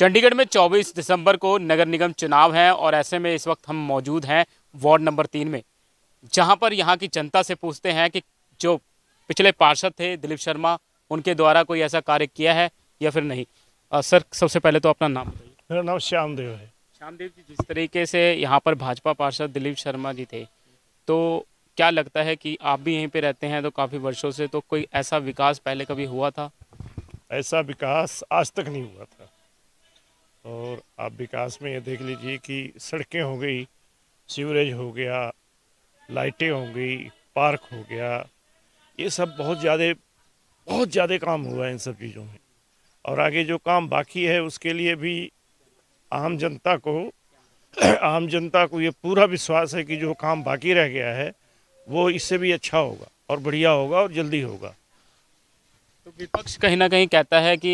चंडीगढ़ में 24 दिसंबर को नगर निगम चुनाव है और ऐसे में इस वक्त हम मौजूद हैं वार्ड नंबर 3 में, जहां पर यहां की जनता से पूछते हैं कि जो पिछले पार्षद थे दिलीप शर्मा, उनके द्वारा कोई ऐसा कार्य किया है या फिर नहीं। सर, सबसे पहले तो अपना नाम बताइए। मेरा नाम श्यामदेव है। श्यामदेव जी, जिस तरीके से यहाँ पर भाजपा पार्षद दिलीप शर्मा जी थे, तो क्या लगता है कि आप भी यहीं पे रहते हैं तो काफ़ी वर्षों से, तो कोई ऐसा विकास पहले कभी हुआ था? ऐसा विकास आज तक नहीं हुआ था। और आप विकास में ये देख लीजिए कि सड़कें हो गई, सीवरेज हो गया, लाइटें हो गई, पार्क हो गया, ये सब बहुत ज़्यादा काम हुआ है इन सब चीज़ों में। और आगे जो काम बाकी है उसके लिए भी आम जनता को आम जनता को ये पूरा विश्वास है कि जो काम बाकी रह गया है वो इससे भी अच्छा होगा और बढ़िया होगा और जल्दी होगा। तो विपक्ष कहीं ना कहीं कहता है कि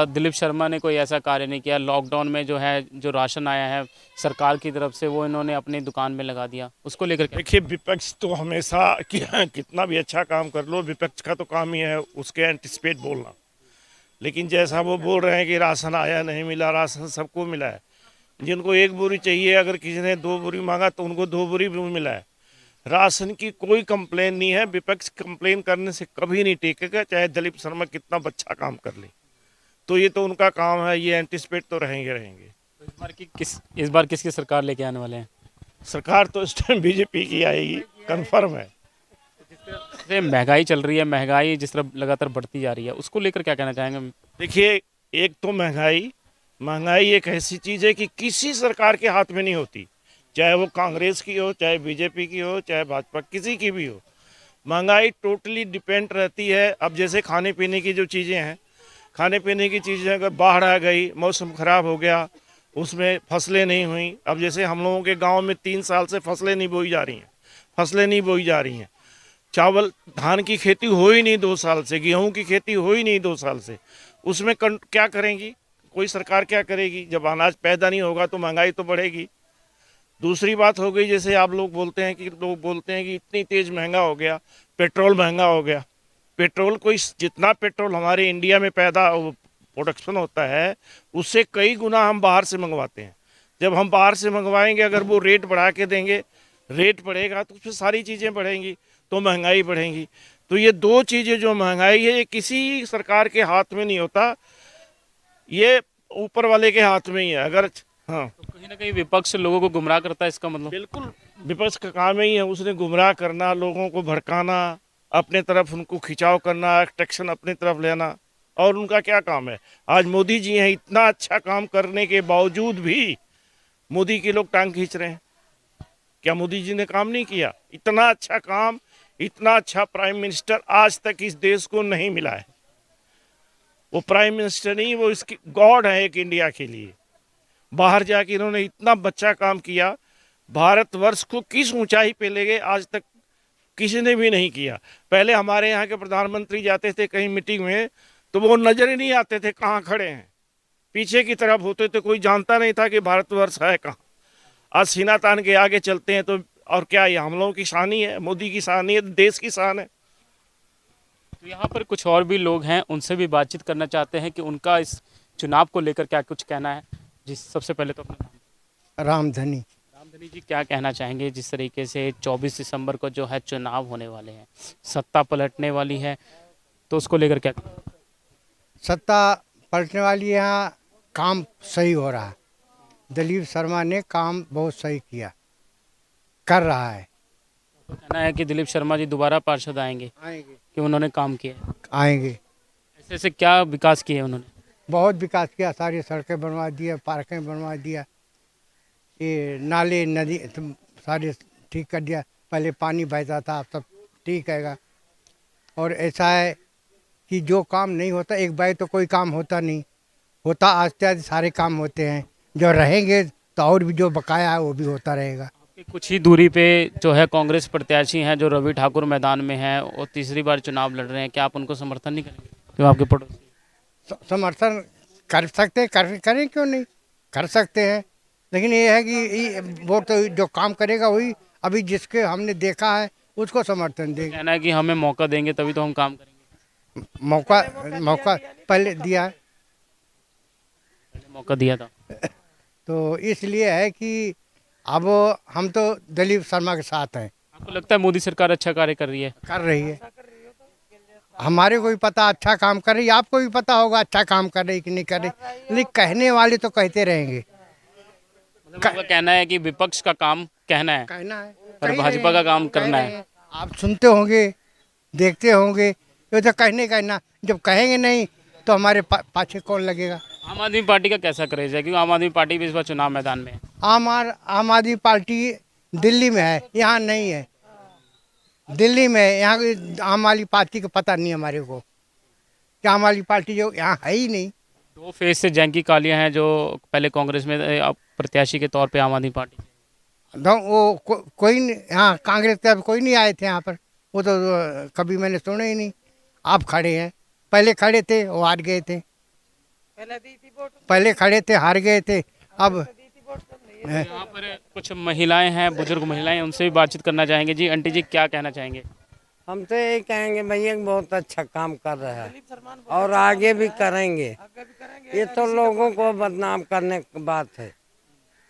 दिलीप शर्मा ने कोई ऐसा कार्य नहीं किया। लॉकडाउन में जो है, जो राशन आया है सरकार की तरफ से, वो इन्होंने अपनी दुकान में लगा दिया। उसको लेकर क्या? देखिए, विपक्ष तो हमेशा कितना भी अच्छा काम कर लो, विपक्ष का तो काम ही है उसके एंटिसिपेट बोलना। लेकिन जैसा वो बोल रहे हैं कि राशन आया नहीं मिला, राशन सबको मिला है। जिनको एक बोरी चाहिए, अगर किसी ने 2 बोरी मांगा तो उनको 2 बोरी भी मिला है। राशन की कोई कंप्लेन नहीं है। विपक्ष कंप्लेन करने से कभी नहीं टेकेगा, चाहे दिलीप शर्मा कितना अच्छा काम कर ले। तो ये तो उनका काम है, ये एंटिसिपेट तो रहेंगे। तो इस बार किसकी सरकार लेके आने वाले हैं? सरकार तो इस टाइम बीजेपी की आएगी, कन्फर्म है। जैसे महंगाई चल रही है, महंगाई जिस तरह लगातार बढ़ती जा रही है, उसको लेकर क्या कहना चाहेंगे? देखिए, एक तो महंगाई महंगाई एक ऐसी चीज़ है कि किसी सरकार के हाथ में नहीं होती, चाहे वो कांग्रेस की हो, चाहे बीजेपी की हो, चाहे भाजपा, किसी की भी हो। महंगाई टोटली डिपेंड रहती है। अब जैसे खाने पीने की जो चीज़ें हैं, खाने पीने की चीज़ें अगर बाढ़ आ गई, मौसम ख़राब हो गया, उसमें फसलें नहीं हुई। अब जैसे हम लोगों के गांव में 3 साल से फसलें नहीं बोई जा रही हैं, फसलें नहीं बोई जा रही हैं। चावल धान की खेती हो ही नहीं 2 साल से, गेहूं की खेती हो ही नहीं 2 साल से। उसमें क्या करेंगी? कोई सरकार क्या करेगी? जब अनाज पैदा नहीं होगा तो महंगाई तो बढ़ेगी। दूसरी बात हो गई, जैसे आप लोग बोलते हैं कि इतनी तेज महंगा हो गया, पेट्रोल महंगा हो गया। पेट्रोल कोई जितना पेट्रोल हमारे इंडिया में पैदा प्रोडक्शन होता है, उससे कई गुना हम बाहर से मंगवाते हैं। जब हम बाहर से मंगवाएंगे, अगर वो रेट बढ़ा के देंगे, रेट बढ़ेगा तो उसमें सारी चीज़ें बढ़ेंगी, तो महंगाई बढ़ेगी। तो ये दो चीज़ें, जो महंगाई है, ये किसी सरकार के हाथ में नहीं होता, ये ऊपर वाले के हाथ में ही है। अगर हाँ, तो कहीं ना कहीं विपक्ष लोगों को गुमराह करता है, इसका मतलब? बिल्कुल विपक्ष का काम ही है, उसने गुमराह करना, लोगों को भड़काना, अपने तरफ उनको खिंचाव करना, अट्रैक्शन अपनी तरफ लेना। और उनका क्या काम है? आज मोदी जी हैं, इतना अच्छा काम करने के बावजूद भी मोदी के लोग टांग खींच रहे हैं। क्या मोदी जी ने काम नहीं किया? इतना अच्छा काम, इतना अच्छा प्राइम मिनिस्टर आज तक इस देश को नहीं मिला है। वो प्राइम मिनिस्टर नहीं, वो इसकी गॉड है एक इंडिया के लिए। बाहर जाके इन्होंने इतना अच्छा काम किया, भारतवर्ष को किस ऊंचाई पे ले गए, आज तक किसी ने भी नहीं किया। पहले हमारे यहाँ के प्रधानमंत्री जाते थे कहीं मीटिंग में तो वो नजर ही नहीं आते थे कहाँ खड़े हैं, पीछे की तरफ होते थे, कोई जानता नहीं था कि भारतवर्ष है कहाँ। आज सीना तान के आगे चलते हैं। तो और क्या, ये हम लोगों की शान ही है, मोदी की शान ही है, देश की शान है। तो यहाँ पर कुछ और भी लोग हैं, उनसे भी बातचीत करना चाहते हैं कि उनका इस चुनाव को लेकर क्या कुछ कहना है। जी, सबसे पहले तो अपना नाम। रामधनी। रामधनी जी, क्या कहना चाहेंगे जिस तरीके से 24 दिसंबर को जो है चुनाव होने वाले हैं, सत्ता पलटने वाली है, तो उसको लेकर क्या? सत्ता पलटने वाली, यहाँ काम सही हो रहा है। दिलीप शर्मा ने काम बहुत सही किया, कर रहा है। तो कहना है कि दिलीप शर्मा जी दोबारा पार्षद आएंगे आएंगे। कि उन्होंने काम किया है। आएंगे। ऐसे ऐसे क्या विकास किए उन्होंने? बहुत विकास किया, सारी सड़कें बनवा दिया, पार्कें बनवा दिया, ये नाले नदी सारे ठीक कर दिया। पहले पानी बहता था, अब सब ठीक हैगा। और ऐसा है कि जो काम नहीं होता एक बार तो कोई काम होता नहीं, होता आस्ते आस्ते सारे काम होते हैं। जो रहेंगे तो और भी जो बकाया है वो भी होता रहेगा। आपके कुछ ही दूरी पे जो है कांग्रेस प्रत्याशी हैं, जो रवि ठाकुर मैदान में हैं, और तीसरी बार चुनाव लड़ रहे हैं। क्या आप उनको समर्थन नहीं करेंगे, जो आपके पड़ोसी? समर्थन कर सकते हैं, करें क्यों नहीं, कर सकते हैं। लेकिन ये है कि वो तो जो काम करेगा वही, अभी जिसके हमने देखा है उसको समर्थन देंगे। कहना है कि हमें मौका देंगे तभी तो हम काम करेंगे। मौका मौका पहले दिया है। मौका दिया था। तो इसलिए है कि अब हम तो दिलीप शर्मा के साथ हैं, आपको लगता है मोदी सरकार अच्छा कार्य कर रही है? कर रही है। हमारे को भी पता अच्छा काम कर रही है, आपको भी पता होगा अच्छा काम कर रही कि नहीं कर रही, लेकिन कहने वाले तो कहते रहेंगे। मतलब उनका कहना है कि विपक्ष का काम कहना है कहना है, पर कह भाजपा रहे का हैं, काम कह करना रहे है। हैं। आप सुनते होंगे, देखते होंगे, ये तो कहना, जब कहेंगे नहीं तो हमारे पाछे कौन लगेगा। आम आदमी पार्टी का कैसा क्रेज है, क्योंकि आम आदमी पार्टी भी इस बार चुनाव मैदान में है? आम आदमी पार्टी दिल्ली में है, यहाँ नहीं है। दिल्ली में है, यहाँ की आम आदमी पार्टी का पता नहीं हमारे को कि आम आदमी पार्टी जो यहाँ है ही नहीं। 2 फेज से जैंकी कालिया हैं जो पहले कांग्रेस में अब प्रत्याशी के तौर पे आम आदमी पार्टी। तो वो कोई नहीं, यहाँ कांग्रेस के अब कोई नहीं आए थे यहाँ पर, वो तो कभी मैंने सुना ही नहीं। आप खड़े हैं, पहले खड़े थे वो हार गए थे, पहले खड़े थे हार गए थे। अब यहाँ पर कुछ महिलाएं हैं, बुजुर्ग महिलाएं, उनसे भी बातचीत करना चाहेंगे। जी आंटी जी, क्या कहना चाहेंगे? हम तो यही कहेंगे भैया बहुत अच्छा काम कर रहा है और आगे भी करेंगे। ये तो लोगों को बदनाम करने की बात है,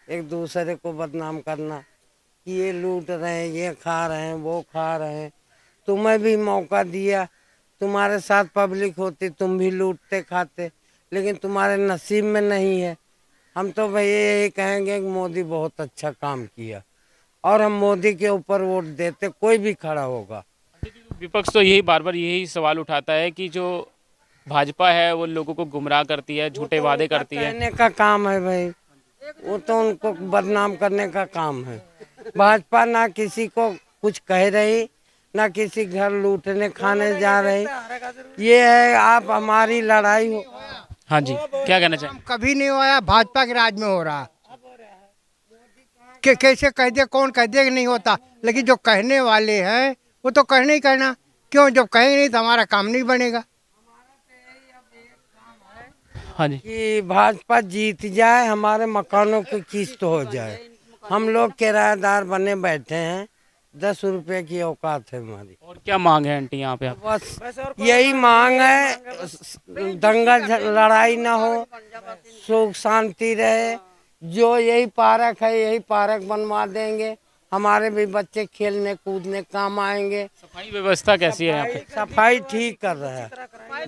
एक दूसरे को बदनाम करना कि ये लूट रहे हैं, ये खा रहे हैं, वो खा रहे हैं। तुम्हें भी मौका दिया, तुम्हारे साथ पब्लिक होती तुम भी लूटते खाते, लेकिन तुम्हारे नसीब में नहीं है। हम तो भैया यही कहेंगे कि मोदी बहुत अच्छा काम किया और हम मोदी के ऊपर वोट देते, कोई भी खड़ा होगा। विपक्ष तो यही बार बार यही सवाल उठाता है कि जो भाजपा है वो लोगों को गुमराह करती है, झूठे वादे करती है। कहने का काम है भाई, वो तो उनको बदनाम करने का काम है। भाजपा ना किसी को कुछ कह रही, ना किसी घर लूटने खाने जा रही। ये है आप हमारी लड़ाई हो। हाँ जी, क्या कहना चाहेंगे? कभी नहीं हुआ, भाजपा के राज में हो रहा। कैसे कह दे, कौन कह दे कि नहीं होता, लेकिन जो कहने वाले हैं वो तो कहना ही कहना। क्यों, जब कहेंगे नहीं तो हमारा काम नहीं बनेगा। हाँ जी, कि भाजपा जीत जाए, हमारे मकानों की किस्त हो जाए। हम लोग किराएदार बने बैठे हैं, 10 रुपए की औकात है हमारी। और क्या मांग है आंटी यहाँ पे आप? बस यही मांग है, दंगल लड़ाई ना हो, सुख शांति रहे। जो यही पार्क है, यही पार्क बनवा देंगे, हमारे भी बच्चे खेलने कूदने काम आएंगे। सफाई व्यवस्था कैसी है यहाँ पे? सफाई ठीक कर रहा है,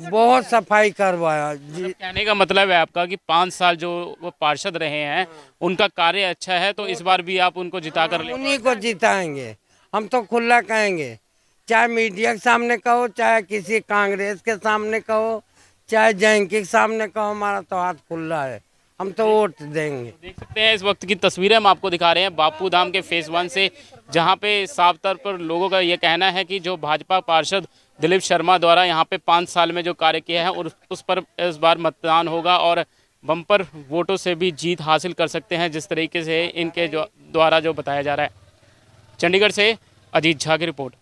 बहुत सफाई करवाया जी। कहने का मतलब है आपका कि 5 साल जो वो पार्षद रहे हैं उनका कार्य अच्छा है, तो इस बार भी आप उनको जिता कर ले। उन्हीं को जिताएंगे। हम तो खुला कहेंगे, चाहे मीडिया के सामने कहो, चाहे किसी कांग्रेस के सामने कहो, चाहे जैंकी के सामने कहो, हमारा तो हाथ खुला है, हम तो वोट देंगे। देख सकते हैं इस वक्त की तस्वीरें हम आपको दिखा रहे हैं बापू धाम के फेज 1 से, जहां पे साफ तौर पर लोगों का ये कहना है कि जो भाजपा पार्षद दिलीप शर्मा द्वारा यहाँ पे 5 साल में जो कार्य किया है और उस पर इस बार मतदान होगा और बम्पर वोटों से भी जीत हासिल कर सकते हैं, जिस तरीके से इनके जो द्वारा जो बताया जा रहा है। चंडीगढ़ से अजीत झा की रिपोर्ट।